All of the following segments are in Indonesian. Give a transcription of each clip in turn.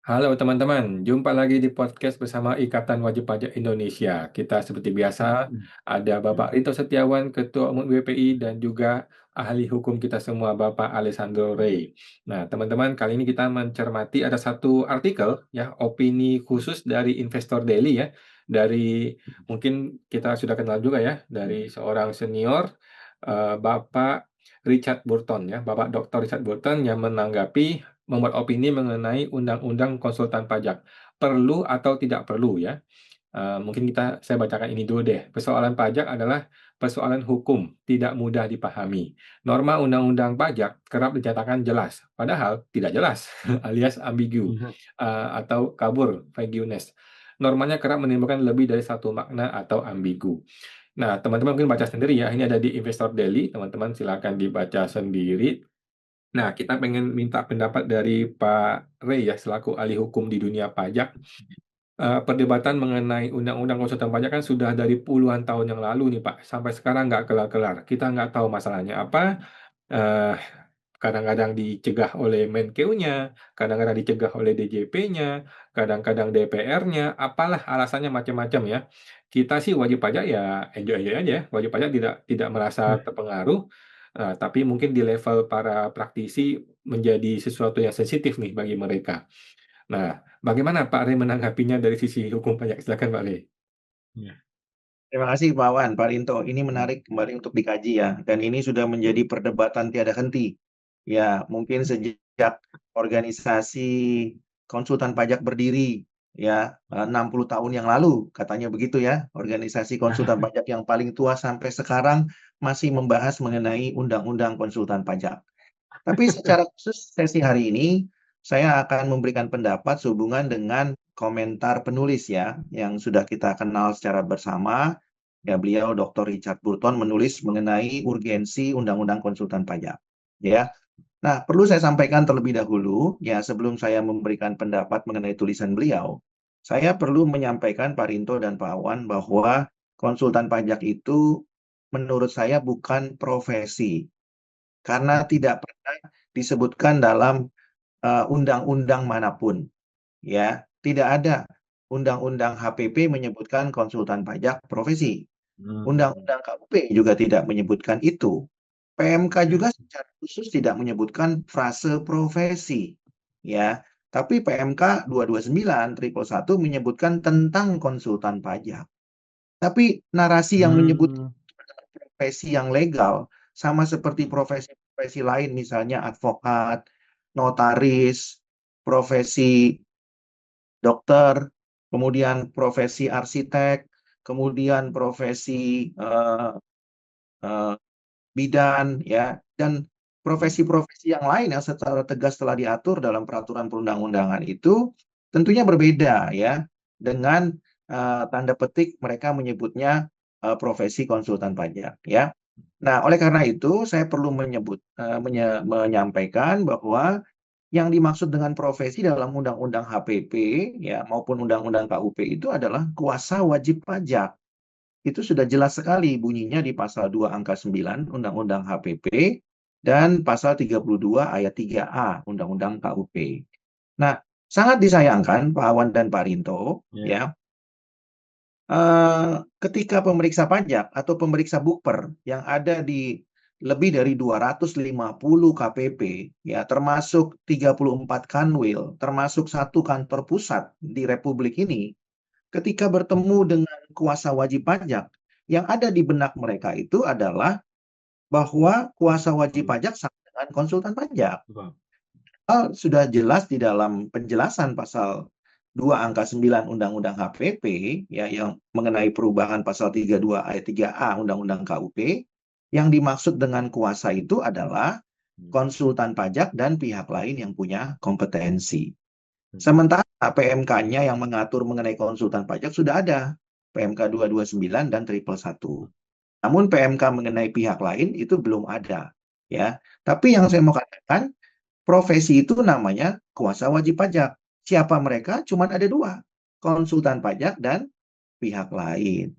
Halo teman-teman, jumpa lagi di podcast bersama Ikatan Wajib Pajak Indonesia. Kita seperti biasa ada Bapak Rinto Setiawan, Ketua Umum BPI, dan juga ahli hukum kita semua, Bapak Alessandro Rey. Nah, teman-teman, kali ini kita mencermati ada satu artikel, ya, opini khusus dari Investor Daily, ya, dari mungkin kita sudah kenal juga ya, dari seorang senior, Bapak Richard Burton, ya, Bapak Dr. Richard Burton yang menanggapi membuat opini mengenai undang-undang konsultan pajak. Perlu atau tidak perlu ya? Mungkin saya bacakan ini dulu deh. Persoalan pajak adalah persoalan hukum, tidak mudah dipahami. Norma undang-undang pajak kerap dinyatakan jelas, padahal tidak jelas, alias ambigu atau kabur, vagueness. Normanya kerap menimbulkan lebih dari satu makna atau ambigu. Nah, teman-teman mungkin baca sendiri ya. Ini ada di Investor Daily. Teman-teman silakan dibaca sendiri. Nah, kita pengen minta pendapat dari Pak Rey ya, selaku ahli hukum di dunia pajak. Perdebatan mengenai undang-undang konsultan pajak kan sudah dari puluhan tahun yang lalu nih Pak, sampai sekarang nggak kelar-kelar. Kita nggak tahu masalahnya apa, eh, kadang-kadang dicegah oleh Menkeu-nya, kadang-kadang dicegah oleh DJP-nya, kadang-kadang DPR-nya, apalah alasannya macam-macam ya. Kita sih wajib pajak ya enjoy-enjoy aja, ya. Wajib pajak tidak merasa terpengaruh, tapi mungkin di level para praktisi menjadi sesuatu yang sensitif nih bagi mereka. Nah, bagaimana Pak Rey menanggapinya dari sisi hukum pajak? Silakan Pak Rey. Terima kasih Pak Wan, Pak Rinto. Ini Hmm. menarik kembali untuk dikaji ya. Dan ini sudah menjadi perdebatan tiada henti. Ya, mungkin sejak organisasi konsultan pajak berdiri ya 60 tahun yang lalu katanya begitu ya. Organisasi konsultan pajak yang paling tua sampai sekarang masih membahas mengenai undang-undang konsultan pajak. Tapi secara khusus sesi hari ini saya akan memberikan pendapat sehubungan dengan komentar penulis ya yang sudah kita kenal secara bersama. Ya, beliau Dr. Richard Burton menulis mengenai urgensi Undang-Undang Konsultan Pajak. Ya. Nah, perlu saya sampaikan terlebih dahulu ya sebelum saya memberikan pendapat mengenai tulisan beliau, saya perlu menyampaikan Pak Rinto dan Pak Awan bahwa konsultan pajak itu menurut saya bukan profesi karena tidak pernah disebutkan dalam undang-undang manapun. Ya, tidak ada undang-undang HPP menyebutkan konsultan pajak profesi. Hmm. Undang-undang KUP juga tidak menyebutkan itu. PMK juga secara khusus tidak menyebutkan frase profesi. Ya, tapi PMK 229 triple 1 menyebutkan tentang konsultan pajak. Tapi narasi yang menyebut Hmm. profesi yang legal sama seperti profesi-profesi lain misalnya advokat, notaris, profesi dokter, kemudian profesi arsitek, kemudian profesi eh, bidan ya dan profesi-profesi yang lain yang secara tegas telah diatur dalam peraturan perundang-undangan itu tentunya berbeda ya dengan tanda petik mereka menyebutnya profesi konsultan pajak ya. Nah, oleh karena itu saya perlu menyampaikan bahwa yang dimaksud dengan profesi dalam Undang-Undang HPP ya maupun Undang-Undang KUP itu adalah kuasa wajib pajak. Itu sudah jelas sekali bunyinya di pasal 2 angka 9 Undang-Undang HPP dan pasal 32 ayat 3A Undang-Undang KUP. Nah, sangat disayangkan Pak Awan dan Pak Rinto Ya. ya, ketika pemeriksa pajak atau pemeriksa bukper yang ada di lebih dari 250 KPP ya termasuk 34 kanwil, termasuk satu kantor pusat di Republik ini, ketika bertemu dengan kuasa wajib pajak, yang ada di benak mereka itu adalah bahwa kuasa wajib pajak sama dengan konsultan pajak. Sudah jelas di dalam penjelasan pasal 2 angka 9 Undang-Undang HPP ya yang mengenai perubahan pasal 32 ayat 3A Undang-Undang KUP, yang dimaksud dengan kuasa itu adalah konsultan pajak dan pihak lain yang punya kompetensi. Sementara PMK-nya yang mengatur mengenai konsultan pajak sudah ada, PMK 229 dan triple 1. Namun PMK mengenai pihak lain itu belum ada, ya. Tapi yang saya mau katakan, profesi itu namanya kuasa wajib pajak. Siapa mereka? Cuma ada dua, konsultan pajak dan pihak lain.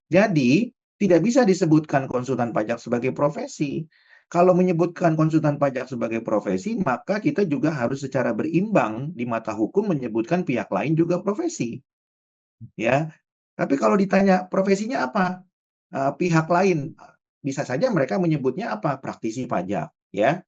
Jadi tidak bisa disebutkan konsultan pajak sebagai profesi. kalau menyebutkan konsultan pajak sebagai profesi, maka kita juga harus secara berimbang di mata hukum menyebutkan pihak lain juga profesi, ya. Tapi kalau ditanya profesinya apa? Pihak lain bisa saja mereka menyebutnya apa? Praktisi pajak, ya.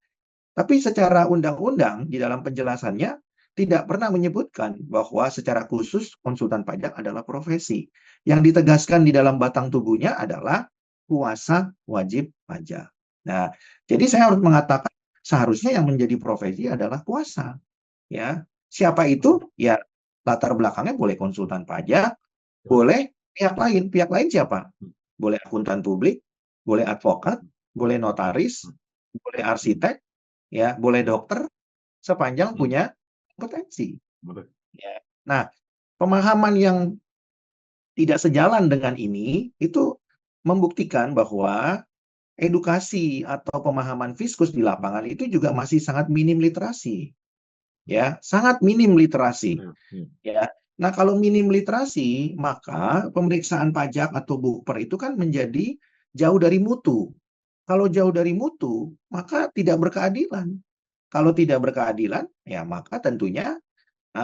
Tapi secara undang-undang di dalam penjelasannya tidak pernah menyebutkan bahwa secara khusus konsultan pajak adalah profesi. Yang ditegaskan di dalam batang tubuhnya adalah kuasa wajib pajak. Nah, jadi saya harus mengatakan seharusnya yang menjadi profesi adalah kuasa, ya. Siapa itu? Ya, latar belakangnya boleh konsultan pajak, boleh pihak lain. Pihak lain siapa? Boleh akuntan publik, boleh advokat, boleh notaris, boleh arsitek, ya, boleh dokter, sepanjang punya kompetensi. Ya. Nah, pemahaman yang tidak sejalan dengan ini itu membuktikan bahwa edukasi atau pemahaman fiskus di lapangan itu juga masih sangat minim literasi, ya, sangat minim literasi, ya. Nah, kalau minim literasi, maka pemeriksaan pajak atau bukper itu kan menjadi jauh dari mutu. Kalau jauh dari mutu, maka tidak berkeadilan. Kalau tidak berkeadilan, ya maka tentunya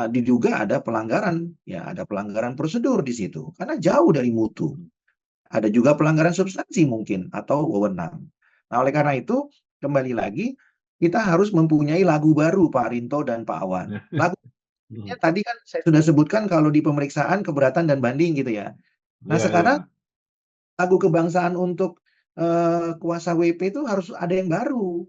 diduga ada pelanggaran, ya ada pelanggaran prosedur di situ karena jauh dari mutu. Ada juga pelanggaran substansi mungkin atau wewenang. Nah, oleh karena itu kembali lagi kita harus mempunyai lagu baru Pak Rinto dan Pak Awan. Lagunya tadi kan saya sudah sebutkan kalau di pemeriksaan keberatan dan banding gitu ya. Nah, Iya, iya. sekarang lagu kebangsaan untuk kuasa WP itu harus ada yang baru.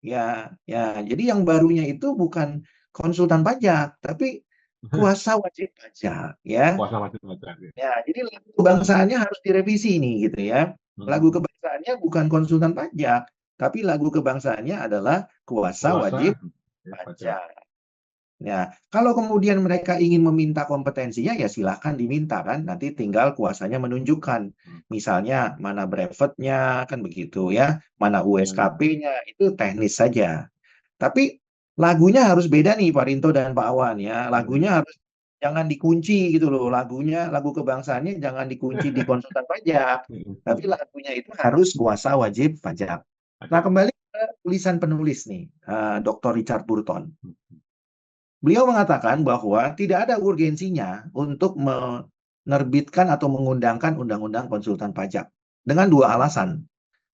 Ya, ya. Jadi yang barunya itu bukan konsultan pajak, tapi kuasa wajib pajak, ya. Kuasa wajib pajak. Ya. Ya, jadi lagu kebangsaannya harus direvisi nih, gitu ya. Lagu Hmm. kebangsaannya bukan konsultan pajak, tapi lagu kebangsaannya adalah kuasa Kuasa wajib pajak. pajak. Ya, kalau kemudian mereka ingin meminta kompetensinya, ya silahkan diminta kan. Nanti tinggal kuasanya menunjukkan. Misalnya mana brevetnya, kan begitu ya. Mana USKP-nya, itu teknis saja. Tapi lagunya harus beda nih Pak Rinto dan Pak Awan ya. Lagunya harus jangan dikunci gitu loh. Lagu kebangsaannya jangan dikunci di konsultan pajak. Tapi lagunya itu harus kuasa wajib pajak. Nah, kembali ke tulisan penulis nih, Dr. Richard Burton. Beliau mengatakan bahwa tidak ada urgensinya untuk menerbitkan atau mengundangkan undang-undang konsultan pajak dengan dua alasan.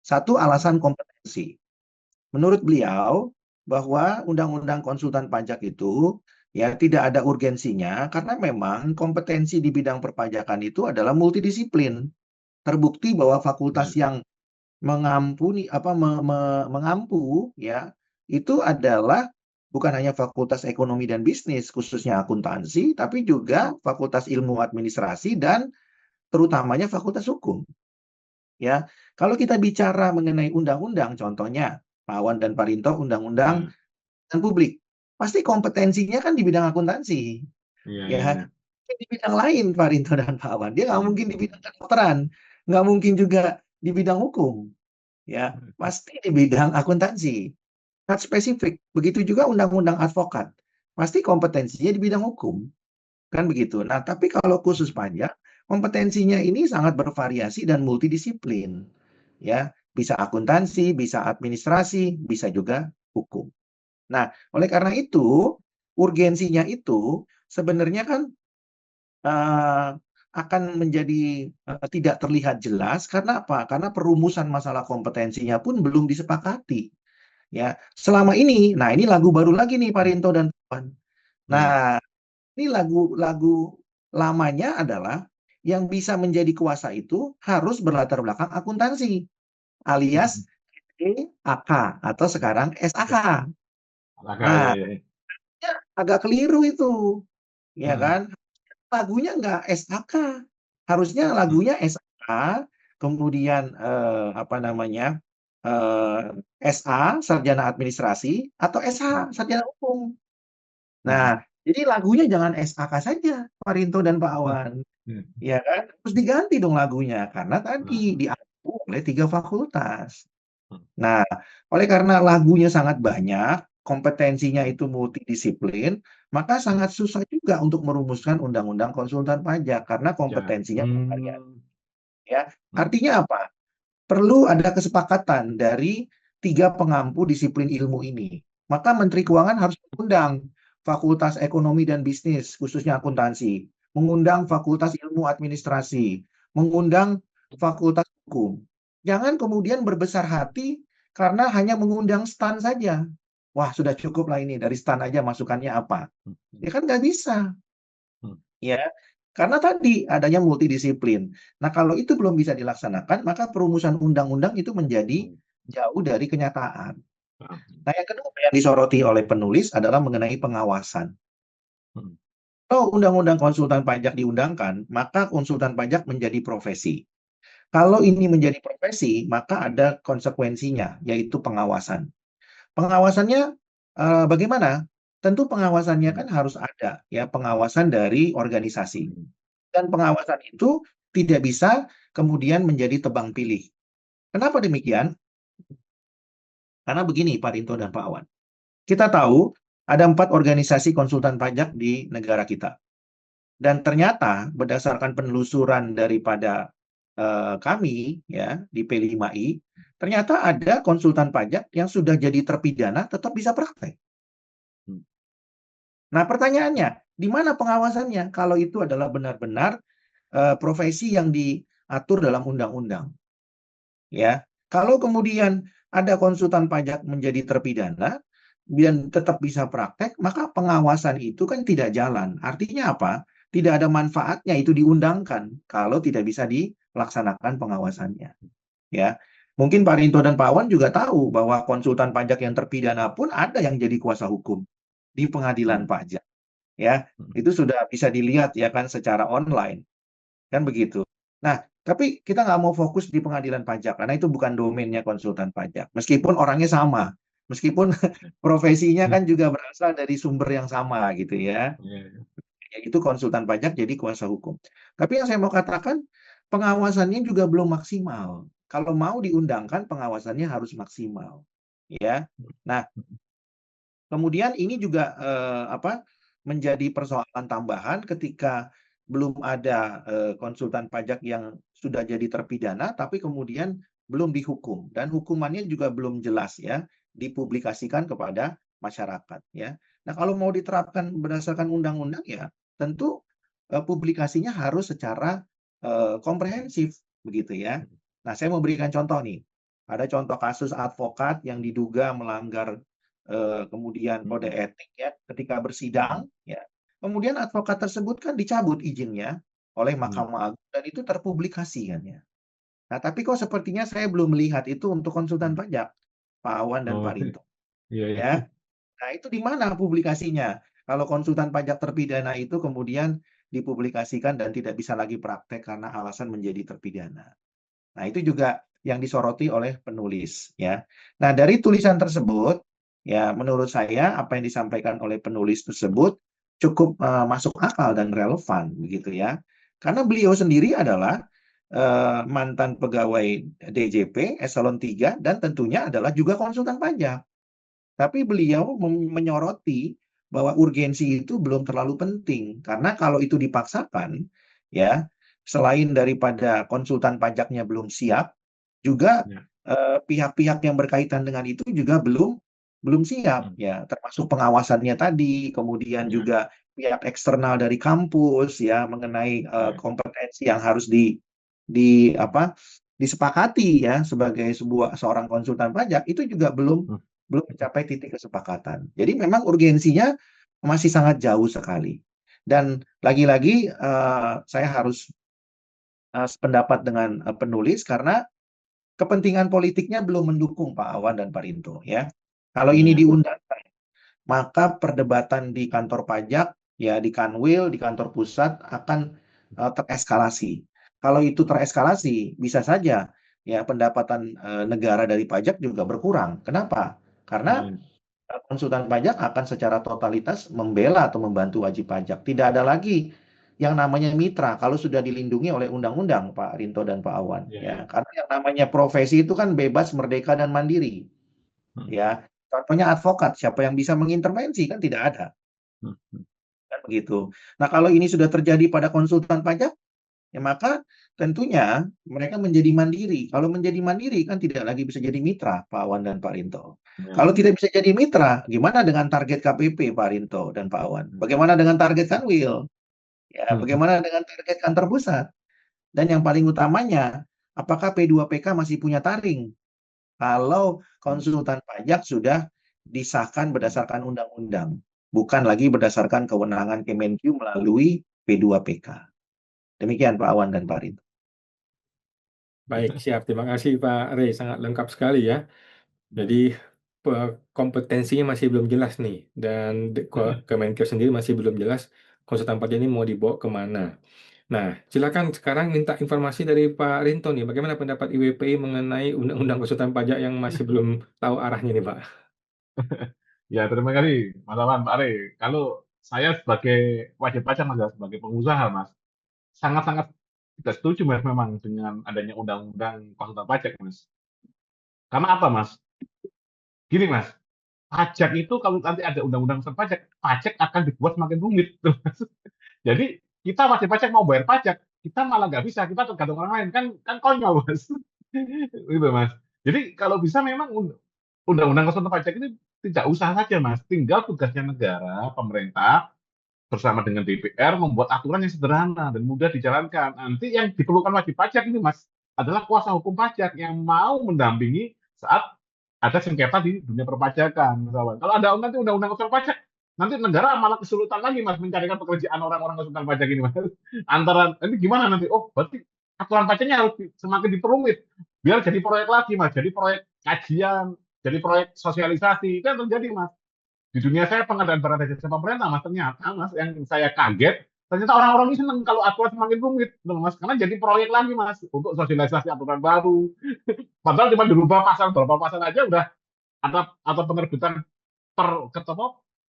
Satu, alasan kompetensi. Menurut beliau bahwa undang-undang konsultan pajak itu ya tidak ada urgensinya karena memang kompetensi di bidang perpajakan itu adalah multidisiplin. Terbukti bahwa fakultas yang mengampu ya itu adalah bukan hanya fakultas ekonomi dan bisnis khususnya akuntansi, tapi juga fakultas ilmu administrasi dan terutamanya fakultas hukum. Ya, kalau kita bicara mengenai undang-undang, contohnya Pak Awan dan Pak Rinto, undang-undang dan publik, pasti kompetensinya kan di bidang akuntansi, ya. Di bidang lain Pak Rinto dan Pak Awan, dia nggak mungkin di bidang kedokteran, nggak mungkin juga di bidang hukum, ya, pasti di bidang akuntansi. Sangat spesifik. Begitu juga undang-undang advokat. Pasti kompetensinya di bidang hukum. Kan begitu. Nah, tapi kalau khusus pajak, kompetensinya ini sangat bervariasi dan multidisiplin. Ya, bisa akuntansi, bisa administrasi, bisa juga hukum. Nah, oleh karena itu, urgensinya itu sebenarnya kan akan menjadi tidak terlihat jelas karena apa? Karena perumusan masalah kompetensinya pun belum disepakati. Ya, selama ini, nah ini lagu baru lagi nih Pak Rinto dan Puan. Nah, ini lagu lamanya adalah yang bisa menjadi kuasa itu harus berlatar belakang akuntansi alias AK atau sekarang SAK. Nah, ya, agak keliru itu, ya kan? Lagunya nggak SAK, harusnya lagunya SAK, kemudian apa namanya SA sarjana administrasi atau SH sarjana hukum. Nah, jadi lagunya jangan SAK saja, Pak Rinto dan Pak Awan. Ya kan? Terus diganti dong lagunya karena tadi diatur oleh 3 fakultas. Nah, oleh karena lagunya sangat banyak, kompetensinya itu multidisiplin, maka sangat susah juga untuk merumuskan undang-undang konsultan pajak karena kompetensinya bervariasi. Ya, artinya apa? Perlu ada kesepakatan dari 3 pengampu disiplin ilmu ini. Maka Menteri Keuangan harus mengundang Fakultas Ekonomi dan Bisnis, khususnya akuntansi, mengundang Fakultas Ilmu Administrasi, mengundang Fakultas Hukum. Jangan kemudian berbesar hati karena hanya mengundang STAN saja. Wah, sudah cukup lah ini, dari STAN aja masukannya apa. Ya kan nggak bisa. Ya, karena tadi adanya multidisiplin. Nah, kalau itu belum bisa dilaksanakan, maka perumusan undang-undang itu menjadi jauh dari kenyataan. Nah, yang kedua yang disoroti oleh penulis adalah mengenai pengawasan. Kalau undang-undang konsultan pajak diundangkan, maka konsultan pajak menjadi profesi. Kalau ini menjadi profesi, maka ada konsekuensinya, yaitu pengawasan. Pengawasannya bagaimana? Tentu pengawasannya kan harus ada, ya, pengawasan dari organisasi. Dan pengawasan itu tidak bisa kemudian menjadi tebang pilih. Kenapa demikian? Karena begini, Pak Rinto dan Pak Awan. Kita tahu ada 4 organisasi konsultan pajak di negara kita. Dan ternyata berdasarkan penelusuran daripada kami ya di P5I, ternyata ada konsultan pajak yang sudah jadi terpidana tetap bisa praktek. Nah, pertanyaannya, di mana pengawasannya kalau itu adalah benar-benar profesi yang diatur dalam undang-undang? Ya, kalau kemudian ada konsultan pajak menjadi terpidana dan tetap bisa praktek, maka pengawasan itu kan tidak jalan. Artinya apa? Tidak ada manfaatnya itu diundangkan kalau tidak bisa dilaksanakan pengawasannya. Ya, mungkin Pak Rinto dan Pak Wan juga tahu bahwa konsultan pajak yang terpidana pun ada yang jadi kuasa hukum di pengadilan pajak. Ya, itu sudah bisa dilihat ya kan secara online, kan begitu. Nah, tapi kita nggak mau fokus di pengadilan pajak karena itu bukan domainnya konsultan pajak. Meskipun orangnya sama, meskipun profesinya kan juga berasal dari sumber yang sama gitu ya. Yaitu konsultan pajak jadi kuasa hukum. Tapi yang saya mau katakan, pengawasannya juga belum maksimal. Kalau mau diundangkan, pengawasannya harus maksimal. Ya. Nah, kemudian ini juga menjadi persoalan tambahan ketika belum ada konsultan pajak yang sudah jadi terpidana, tapi kemudian belum dihukum dan hukumannya juga belum jelas ya dipublikasikan kepada masyarakat ya. Nah, kalau mau diterapkan berdasarkan undang-undang ya tentu publikasinya harus secara komprehensif begitu ya. Nah, saya mau berikan contoh nih. Ada contoh kasus advokat yang diduga melanggar kemudian kode etik ya ketika bersidang ya. Kemudian advokat tersebut kan dicabut izinnya oleh Mahkamah Agung dan itu terpublikasi kan ya. Nah, tapi kok sepertinya saya belum melihat itu untuk konsultan pajak, Pak Awan dan Pak Rinto. Ya. Nah, itu di mana publikasinya? Kalau konsultan pajak terpidana itu kemudian dipublikasikan dan tidak bisa lagi praktek karena alasan menjadi terpidana. Nah, itu juga yang disoroti oleh penulis ya. Nah, dari tulisan tersebut ya menurut saya apa yang disampaikan oleh penulis tersebut cukup masuk akal dan relevan begitu ya. Karena beliau sendiri adalah mantan pegawai DJP eselon 3 dan tentunya adalah juga konsultan pajak. Tapi beliau menyoroti bahwa urgensi itu belum terlalu penting karena kalau itu dipaksakan ya selain daripada konsultan pajaknya belum siap juga pihak-pihak yang berkaitan dengan itu juga belum siap ya termasuk pengawasannya tadi kemudian juga pihak eksternal dari kampus ya mengenai kompetensi yang harus disepakati ya sebagai seorang konsultan pajak itu juga belum mencapai titik kesepakatan. Jadi memang urgensinya masih sangat jauh sekali. Dan lagi-lagi saya harus sependapat dengan penulis karena kepentingan politiknya belum mendukung Pak Awan dan Pak Rinto ya. Kalau ini diundangkan, maka perdebatan di kantor pajak ya di Kanwil, di kantor pusat akan tereskalasi. Kalau itu tereskalasi, bisa saja ya pendapatan negara dari pajak juga berkurang. Kenapa? Karena konsultan pajak akan secara totalitas membela atau membantu wajib pajak. Tidak ada lagi yang namanya mitra kalau sudah dilindungi oleh undang-undang, Pak Rinto dan Pak Awan. Ya, karena yang namanya profesi itu kan bebas, merdeka dan mandiri. Ya, contohnya advokat, siapa yang bisa mengintervensi kan tidak ada. Kan begitu. Nah, kalau ini sudah terjadi pada konsultan pajak, Ya maka tentunya mereka menjadi mandiri. Kalau menjadi mandiri kan tidak lagi bisa jadi mitra, Pak Awan dan Pak Rinto. Ya. Kalau tidak bisa jadi mitra, gimana dengan target KPP, Pak Rinto dan Pak Awan? Bagaimana dengan target Kanwil? Ya, bagaimana dengan target kantor pusat? Dan yang paling utamanya, apakah P2PK masih punya taring? Kalau konsultan pajak sudah disahkan berdasarkan undang-undang, bukan lagi berdasarkan kewenangan Kemenq melalui P2PK. Demikian Pak Awan dan Pak Rinto. Baik, siap. Terima kasih Pak Rey, sangat lengkap sekali ya. Jadi kompetensinya masih belum jelas nih, dan Kemenkeu sendiri masih belum jelas konsultan pajak ini mau dibawa kemana. Nah, silakan sekarang minta informasi dari Pak Rinto nih, bagaimana pendapat IWPI mengenai undang-undang konsultan pajak yang masih belum tahu arahnya nih Pak. Ya, terima kasih Mas Awan, Pak Are. Kalau saya sebagai wajib pajak, Mas, ya, sebagai pengusaha, Mas, sangat-sangat tidak setuju, Mas, memang dengan adanya undang-undang konsultan pajak, Mas. Karena apa, Mas? Gini, Mas, pajak itu kalau nanti ada undang-undang tentang pajak, pajak akan dibuat semakin rumit, gitu, Mas. Jadi kita wajib pajak mau bayar pajak, kita malah nggak bisa, kita tergantung orang lain, kan konyol, Mas. Gitu, Mas. Jadi kalau bisa memang undang-undang konsultan pajak ini tidak usah saja, Mas. Tinggal tugasnya negara, pemerintah bersama dengan DPR membuat aturan yang sederhana dan mudah dijalankan. Nanti yang diperlukan wajib pajak ini, Mas, adalah kuasa hukum pajak yang mau mendampingi saat ada sengketa di dunia perpajakan, Mas. Kalau ada nanti undang-undang konsultan pajak, nanti negara malah kesulitan lagi, Mas, mencarikan pekerjaan orang-orang konsultan pajak ini, Mas. Antara nanti gimana nanti? Oh, berarti aturan pajaknya harus semakin diperumit biar jadi proyek lagi, Mas. Jadi proyek kajian, jadi proyek sosialisasi. Itu yang terjadi, Mas. Di dunia saya pengadaan barang dan jasa pemerintah, Mas, ternyata, Mas, yang saya kaget, ternyata orang-orang ini senang kalau aturan semakin rumit, Mas, karena jadi proyek lagi, Mas, untuk sosialisasi aturan baru. Padahal cuma dirubah pasal beberapa pasal aja udah ada atau penerbitan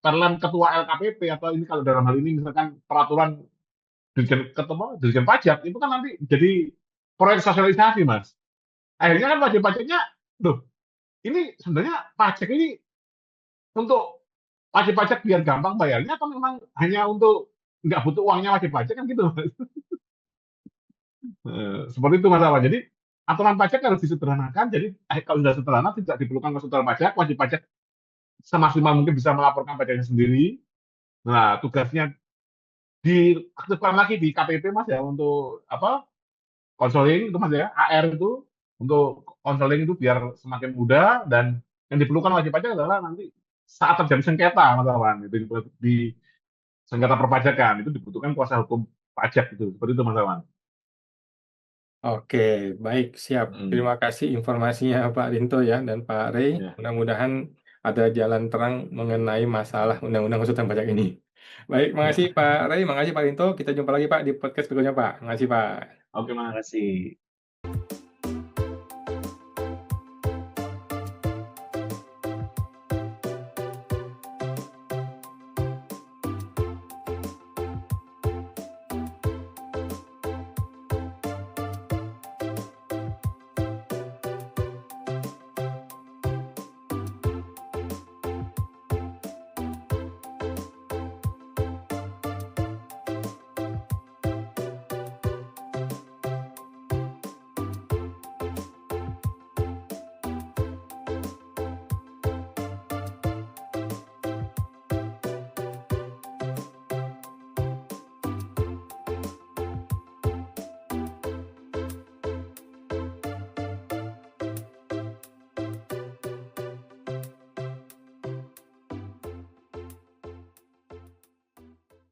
perlan ketua LKPP, atau ini kalau dalam hal ini misalkan peraturan dirjen pajak, itu kan nanti jadi proyek sosialisasi, Mas. Akhirnya kan wajib pajaknya, loh, ini sebenarnya pajak ini untuk wajib pajak biar gampang bayarnya, atau memang hanya untuk nggak butuh uangnya wajib pajak, kan gitu, Mas. Seperti itu, Mas Awan. Jadi aturan pajak harus disederhanakan. Jadi kalau sudah sederhana, tidak diperlukan konsultan pajak, wajib pajak semaksimal mungkin bisa melaporkan pajaknya sendiri. Nah, tugasnya diaktifkan lagi di KPP, Mas, ya, untuk apa, konseling itu, Mas, ya, AR itu untuk konseling itu biar semakin mudah. Dan yang diperlukan wajib pajak adalah nanti saat terjadi sengketa, Mas Awan, itu di sengketa perpajakan itu dibutuhkan kuasa hukum pajak, itu seperti itu, Mas Awan. Oke, baik, siap. Terima kasih informasinya Pak Rinto ya dan Pak Rey. Ya. Mudah-mudahan ada jalan terang mengenai masalah undang-undang konsultan pajak ini. Baik, makasih Pak Rey, makasih Pak Rinto. Kita jumpa lagi Pak di podcast berikutnya Pak. Makasih Pak. Oke, Mas. Terima kasih.